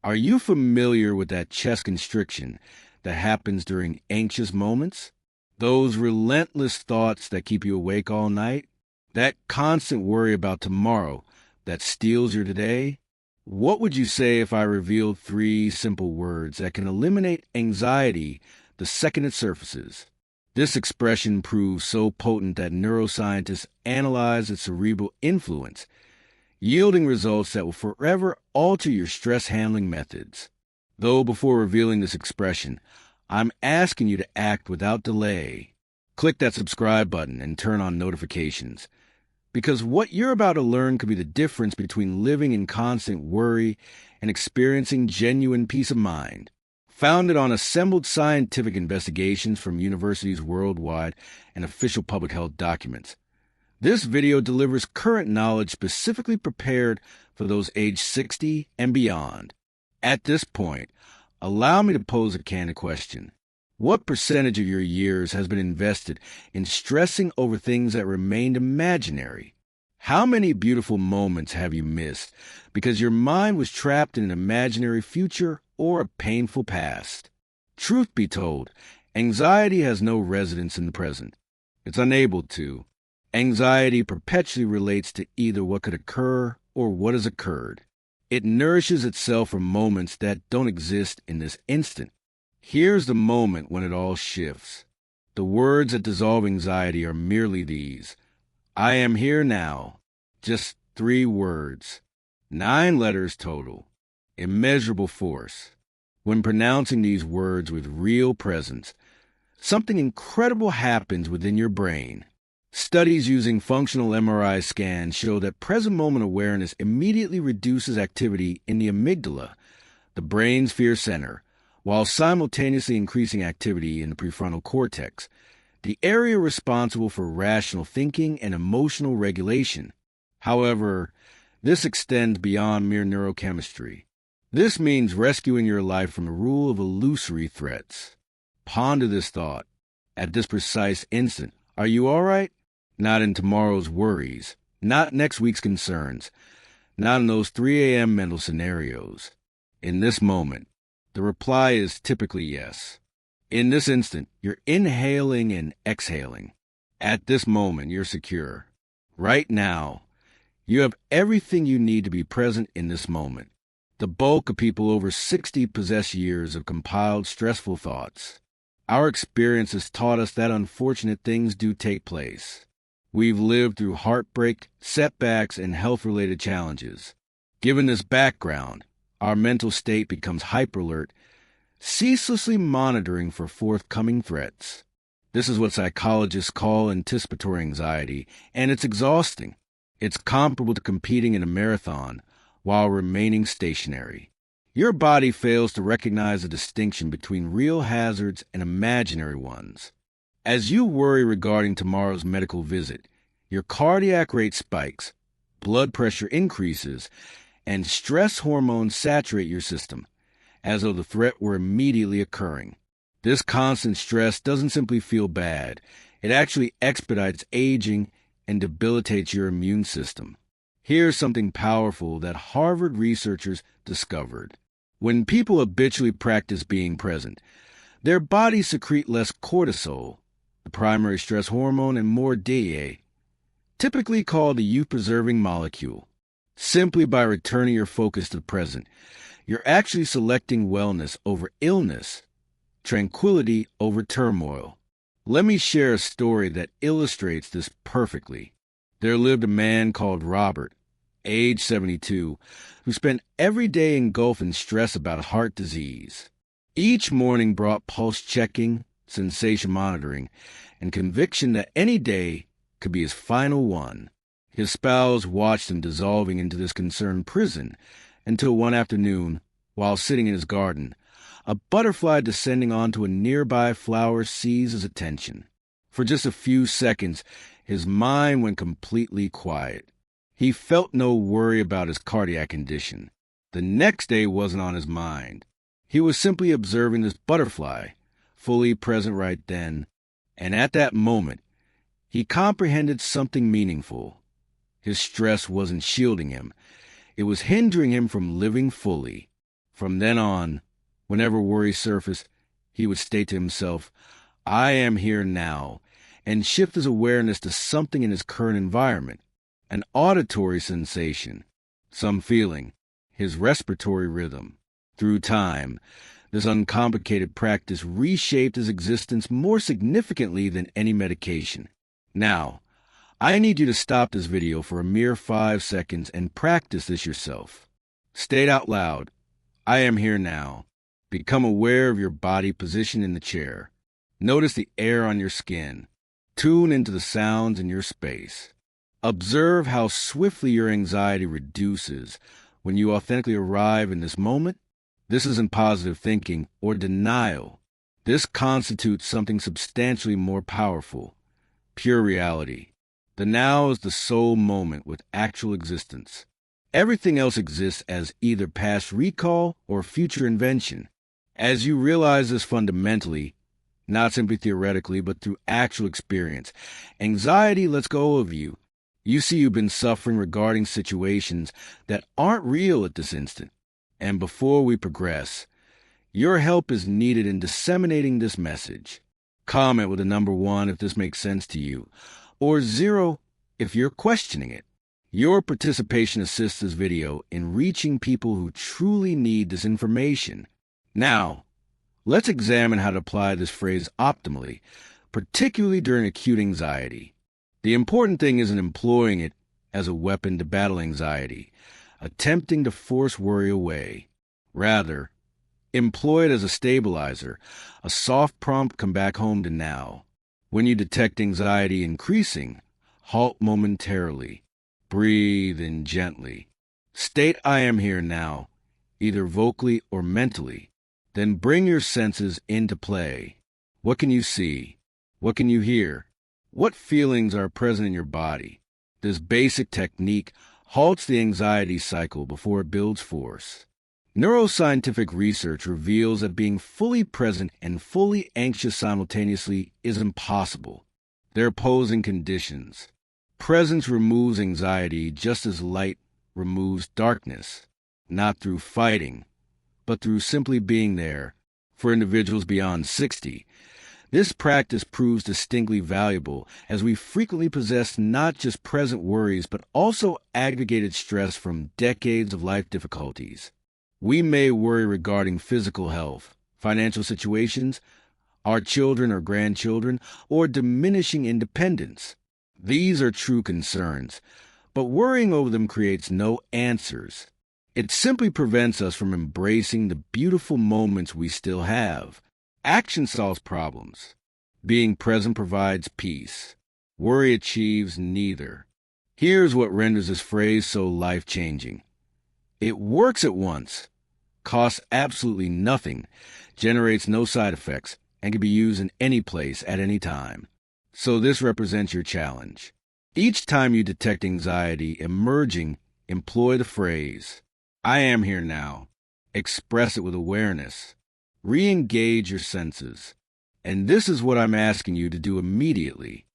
Are you familiar with that chest constriction that happens during anxious moments? Those relentless thoughts that keep you awake all night? That constant worry about tomorrow that steals your today? What would you say if I revealed 3 simple words that can eliminate anxiety the second it surfaces? This expression proves so potent that neuroscientists analyze its cerebral influence, yielding results that will forever alter your stress handling methods. Though before revealing this expression, I'm asking you to act without delay. Click that subscribe button and turn on notifications, because what you're about to learn could be the difference between living in constant worry and experiencing genuine peace of mind. Founded on assembled scientific investigations from universities worldwide and official public health documents, this video delivers current knowledge specifically prepared for those aged 60 and beyond. At this point, allow me to pose a candid question. What percentage of your years has been invested in stressing over things that remained imaginary? How many beautiful moments have you missed because your mind was trapped in an imaginary future or a painful past? Truth be told, anxiety has no residence in the present. It's unable to. Anxiety perpetually relates to either what could occur or what has occurred. It nourishes itself from moments that don't exist in this instant. Here's the moment when it all shifts. The words that dissolve anxiety are merely these: I am here now. Just 3 words. 9 letters total. Immeasurable force. When pronouncing these words with real presence, something incredible happens within your brain. Studies using functional MRI scans show that present moment awareness immediately reduces activity in the amygdala, the brain's fear center, while simultaneously increasing activity in the prefrontal cortex, the area responsible for rational thinking and emotional regulation. However, this extends beyond mere neurochemistry. This means rescuing your life from the rule of illusory threats. Ponder this thought. At this precise instant, are you all right? Not in tomorrow's worries, not next week's concerns, not in those 3 a.m. mental scenarios. In this moment, the reply is typically yes. In this instant, you're inhaling and exhaling. At this moment, you're secure. Right now, you have everything you need to be present in this moment. The bulk of people over 60 possess years of compiled stressful thoughts. Our experience has taught us that unfortunate things do take place. We've lived through heartbreak, setbacks, and health-related challenges. Given this background, our mental state becomes hyper-alert, ceaselessly monitoring for forthcoming threats. This is what psychologists call anticipatory anxiety, and it's exhausting. It's comparable to competing in a marathon while remaining stationary. Your body fails to recognize the distinction between real hazards and imaginary ones. As you worry regarding tomorrow's medical visit, your cardiac rate spikes, blood pressure increases, and stress hormones saturate your system, as though the threat were immediately occurring. This constant stress doesn't simply feel bad. It actually expedites aging and debilitates your immune system. Here's something powerful that Harvard researchers discovered. When people habitually practice being present, their bodies secrete less cortisol, the primary stress hormone, and more DHA, typically called the youth-preserving molecule. Simply by returning your focus to the present, you're actually selecting wellness over illness, tranquility over turmoil. Let me share a story that illustrates this perfectly. There lived a man called Robert, age 72, who spent every day engulfed in stress about heart disease. Each morning brought pulse checking, sensation monitoring, and conviction that any day could be his final one. His spouse watched him dissolving into this concerned prison until one afternoon, while sitting in his garden, a butterfly descending onto a nearby flower seized his attention. For just a few seconds, his mind went completely quiet. He felt no worry about his cardiac condition. The next day wasn't on his mind. He was simply observing this butterfly, fully present right then, and at that moment, he comprehended something meaningful. His stress wasn't shielding him. It was hindering him from living fully. From then on, whenever worries surfaced, he would state to himself, "I am here now," and shift his awareness to something in his current environment, an auditory sensation, some feeling, his respiratory rhythm. Through time, this uncomplicated practice reshaped his existence more significantly than any medication. Now, I need you to stop this video for a mere 5 seconds and practice this yourself. State out loud, "I am here now." Become aware of your body position in the chair. Notice the air on your skin. Tune into the sounds in your space. Observe how swiftly your anxiety reduces when you authentically arrive in this moment. This isn't positive thinking or denial. This constitutes something substantially more powerful, pure reality. The now is the sole moment with actual existence. Everything else exists as either past recall or future invention. As you realize this fundamentally, not simply theoretically, but through actual experience, anxiety lets go of you. You see you've been suffering regarding situations that aren't real at this instant. And before we progress, your help is needed in disseminating this message. Comment with a number 1 if this makes sense to you, or 0 if you're questioning it. Your participation assists this video in reaching people who truly need this information. Now, let's examine how to apply this phrase optimally, particularly during acute anxiety. The important thing isn't employing it as a weapon to battle anxiety, attempting to force worry away. Rather, employ it as a stabilizer, a soft prompt, come back home to now. When you detect anxiety increasing, halt momentarily. Breathe in gently. State, "I am here now," either vocally or mentally. Then bring your senses into play. What can you see? What can you hear? What feelings are present in your body? This basic technique halts the anxiety cycle before it builds force. Neuroscientific research reveals that being fully present and fully anxious simultaneously is impossible. They're opposing conditions. Presence removes anxiety just as light removes darkness, not through fighting, but through simply being there. For individuals beyond 60, this practice proves distinctly valuable as we frequently possess not just present worries, but also aggregated stress from decades of life difficulties. We may worry regarding physical health, financial situations, our children or grandchildren, or diminishing independence. These are true concerns, but worrying over them creates no answers. It simply prevents us from embracing the beautiful moments we still have. Action solves problems. Being present provides peace. Worry achieves neither. Here's what renders this phrase so life-changing. It works at once, costs absolutely nothing, generates no side effects, and can be used in any place at any time. So this represents your challenge. Each time you detect anxiety emerging, employ the phrase, "I am here now." Express it with awareness. Re-engage your senses. And this is what I'm asking you to do immediately.